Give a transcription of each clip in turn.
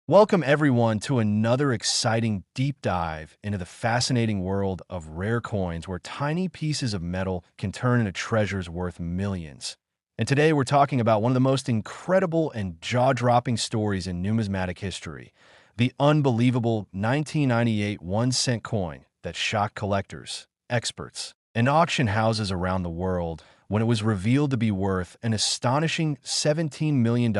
Welcome, everyone, to another exciting deep dive into the fascinating world of rare coins where tiny pieces of metal can turn into treasures worth millions. And today we're talking about one of the most incredible and jaw-dropping stories in numismatic history, the unbelievable 1998 1-cent coin that shocked collectors, experts, and auction houses around the world when it was revealed to be worth an astonishing $17 million,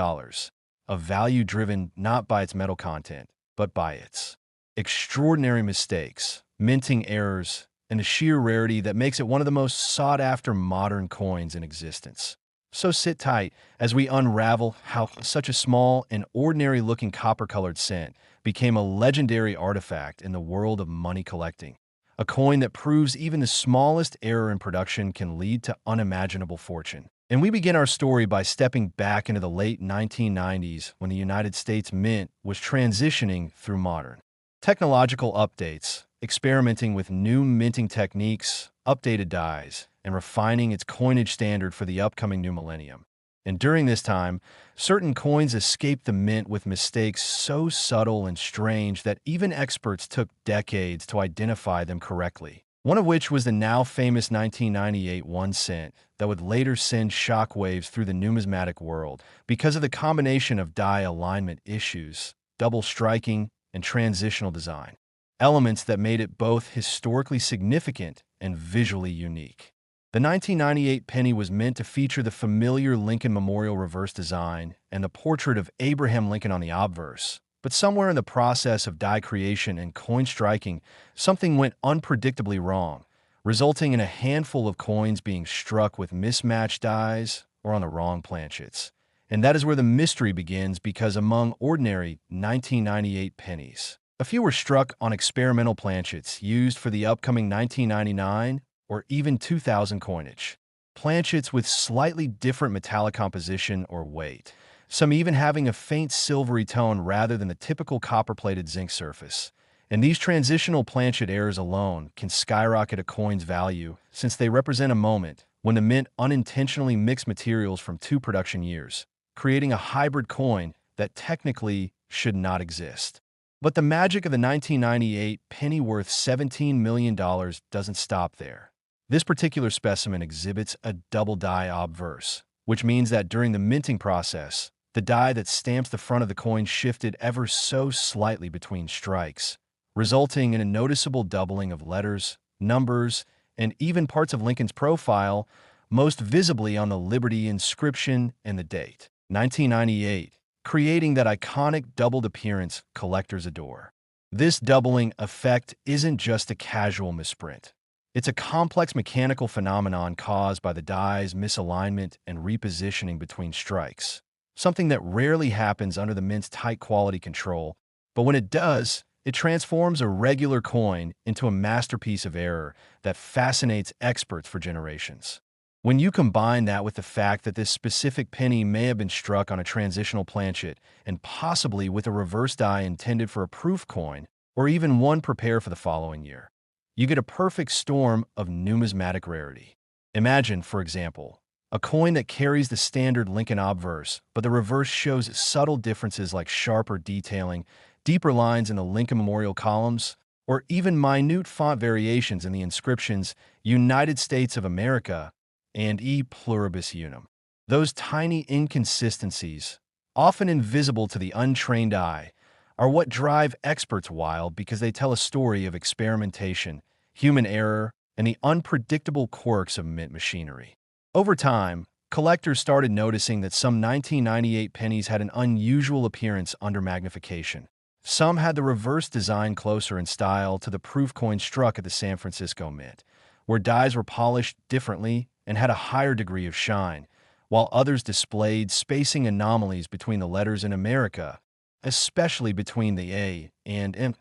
of value driven not by its metal content, but by its extraordinary mistakes, minting errors, and a sheer rarity that makes it one of the most sought-after modern coins in existence. So sit tight as we unravel how such a small and ordinary-looking copper-colored cent became a legendary artifact in the world of money collecting. A coin that proves even the smallest error in production can lead to unimaginable fortune. And we begin our story by stepping back into the late 1990s when the United States Mint was transitioning through modern technological updates, experimenting with new minting techniques, updated dies, and refining its coinage standard for the upcoming new millennium. And during this time, certain coins escaped the mint with mistakes so subtle and strange that even experts took decades to identify them correctly. One of which was the now famous 1998 1 cent that would later send shockwaves through the numismatic world because of the combination of die alignment issues, double striking, and transitional design, elements that made it both historically significant and visually unique. The 1998 penny was meant to feature the familiar Lincoln Memorial reverse design and the portrait of Abraham Lincoln on the obverse. But somewhere in the process of die creation and coin striking, something went unpredictably wrong, resulting in a handful of coins being struck with mismatched dies or on the wrong planchets. And that is where the mystery begins, because among ordinary 1998 pennies, a few were struck on experimental planchets used for the upcoming 1999 or even 2000 coinage. Planchets with slightly different metallic composition or weight, some even having a faint silvery tone rather than the typical copper-plated zinc surface. And these transitional planchet errors alone can skyrocket a coin's value, since they represent a moment when the mint unintentionally mixed materials from two production years, creating a hybrid coin that technically should not exist. But the magic of the 1998 penny worth $17 million doesn't stop there. This particular specimen exhibits a double die obverse, which means that during the minting process, the die that stamps the front of the coin shifted ever so slightly between strikes, resulting in a noticeable doubling of letters, numbers, and even parts of Lincoln's profile, most visibly on the Liberty inscription and the date, 1998, creating that iconic doubled appearance collectors adore. This doubling effect isn't just a casual misprint. It's a complex mechanical phenomenon caused by the die's misalignment and repositioning between strikes, something that rarely happens under the mint's tight quality control, but when it does, it transforms a regular coin into a masterpiece of error that fascinates experts for generations. When you combine that with the fact that this specific penny may have been struck on a transitional planchet and possibly with a reverse die intended for a proof coin, or even one prepared for the following year, you get a perfect storm of numismatic rarity. Imagine, for example, a coin that carries the standard Lincoln obverse, but the reverse shows subtle differences like sharper detailing, deeper lines in the Lincoln Memorial columns, or even minute font variations in the inscriptions United States of America and E pluribus unum. Those tiny inconsistencies, often invisible to the untrained eye, are what drive experts wild, because they tell a story of experimentation, human error, and the unpredictable quirks of mint machinery. Over time, collectors started noticing that some 1998 pennies had an unusual appearance under magnification. Some had the reverse design closer in style to the proof coin struck at the San Francisco Mint, where dies were polished differently and had a higher degree of shine, while others displayed spacing anomalies between the letters in America, especially between the A and M,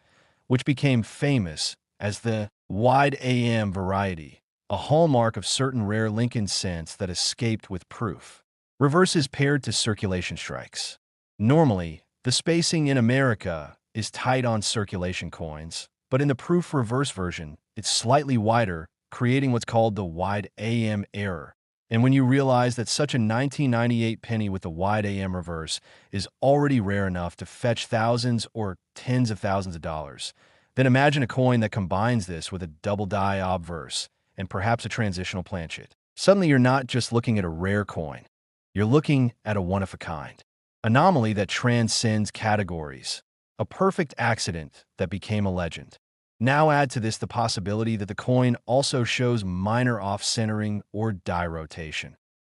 which became famous as the wide AM variety, a hallmark of certain rare Lincoln cents that escaped with proof. Reverses paired to circulation strikes. Normally, the spacing in America is tight on circulation coins, but in the proof reverse version, it's slightly wider, creating what's called the wide AM error. And when you realize that such a 1998 penny with a wide AM reverse is already rare enough to fetch thousands or tens of thousands of dollars, then imagine a coin that combines this with a double die obverse and perhaps a transitional planchet. Suddenly, you're not just looking at a rare coin. You're looking at a one-of-a-kind anomaly that transcends categories, a perfect accident that became a legend. Now add to this the possibility that the coin also shows minor off-centering or die rotation,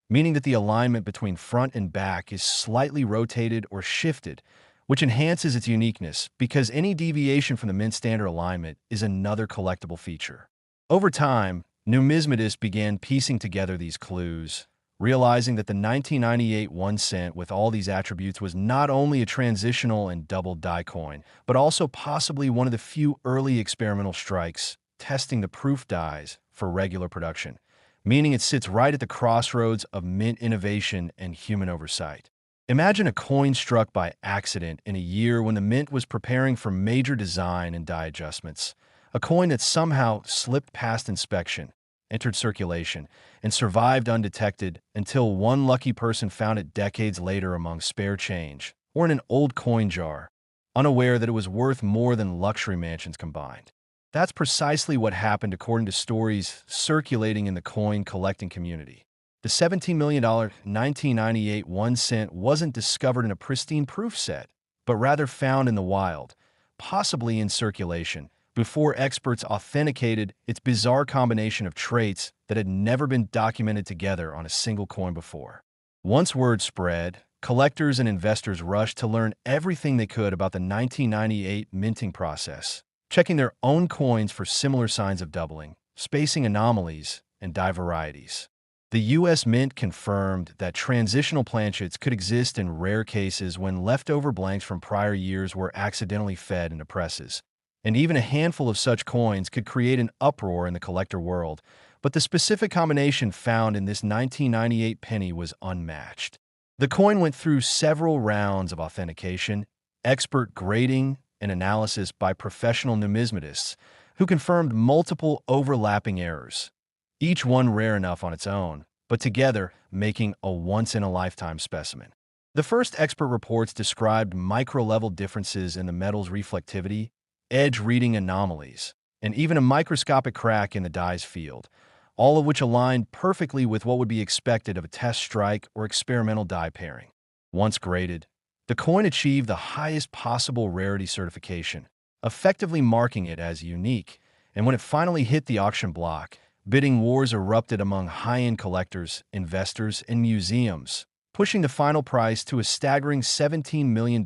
meaning that the alignment between front and back is slightly rotated or shifted, which enhances its uniqueness because any deviation from the mint standard alignment is another collectible feature. Over time, numismatists began piecing together these clues, realizing that the 1998 1 cent with all these attributes was not only a transitional and double die coin, but also possibly one of the few early experimental strikes testing the proof dies for regular production, meaning it sits right at the crossroads of mint innovation and human oversight. Imagine a coin struck by accident in a year when the mint was preparing for major design and die adjustments, a coin that somehow slipped past inspection, entered circulation, and survived undetected until one lucky person found it decades later among spare change or in an old coin jar, unaware that it was worth more than luxury mansions combined. That's precisely what happened according to stories circulating in the coin collecting community. The $17 million 1998 1 cent wasn't discovered in a pristine proof set, but rather found in the wild, possibly in circulation, before experts authenticated its bizarre combination of traits that had never been documented together on a single coin before. Once word spread, collectors and investors rushed to learn everything they could about the 1998 minting process, checking their own coins for similar signs of doubling, spacing anomalies, and die varieties. The U.S. Mint confirmed that transitional planchets could exist in rare cases when leftover blanks from prior years were accidentally fed into presses, and even a handful of such coins could create an uproar in the collector world, but the specific combination found in this 1998 penny was unmatched. The coin went through several rounds of authentication, expert grading, and analysis by professional numismatists who confirmed multiple overlapping errors, each one rare enough on its own, but together making a once-in-a-lifetime specimen. The first expert reports described micro-level differences in the metal's reflectivity, edge reading anomalies, and even a microscopic crack in the die's field, all of which aligned perfectly with what would be expected of a test strike or experimental die pairing. Once graded, the coin achieved the highest possible rarity certification, effectively marking it as unique, and when it finally hit the auction block, bidding wars erupted among high-end collectors, investors, and museums, pushing the final price to a staggering $17 million,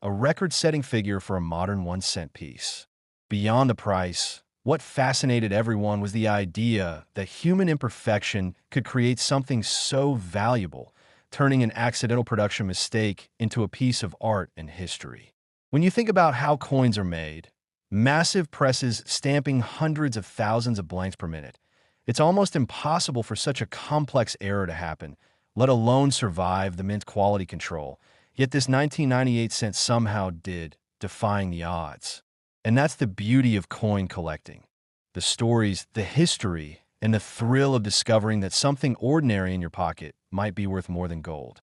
a record-setting figure for a modern 1 cent piece. Beyond the price, what fascinated everyone was the idea that human imperfection could create something so valuable, turning an accidental production mistake into a piece of art and history. When you think about how coins are made, massive presses stamping hundreds of thousands of blanks per minute, it's almost impossible for such a complex error to happen, let alone survive the mint quality control. Yet this 1998 cent somehow did, defying the odds. And that's the beauty of coin collecting. The stories, the history, and the thrill of discovering that something ordinary in your pocket might be worth more than gold.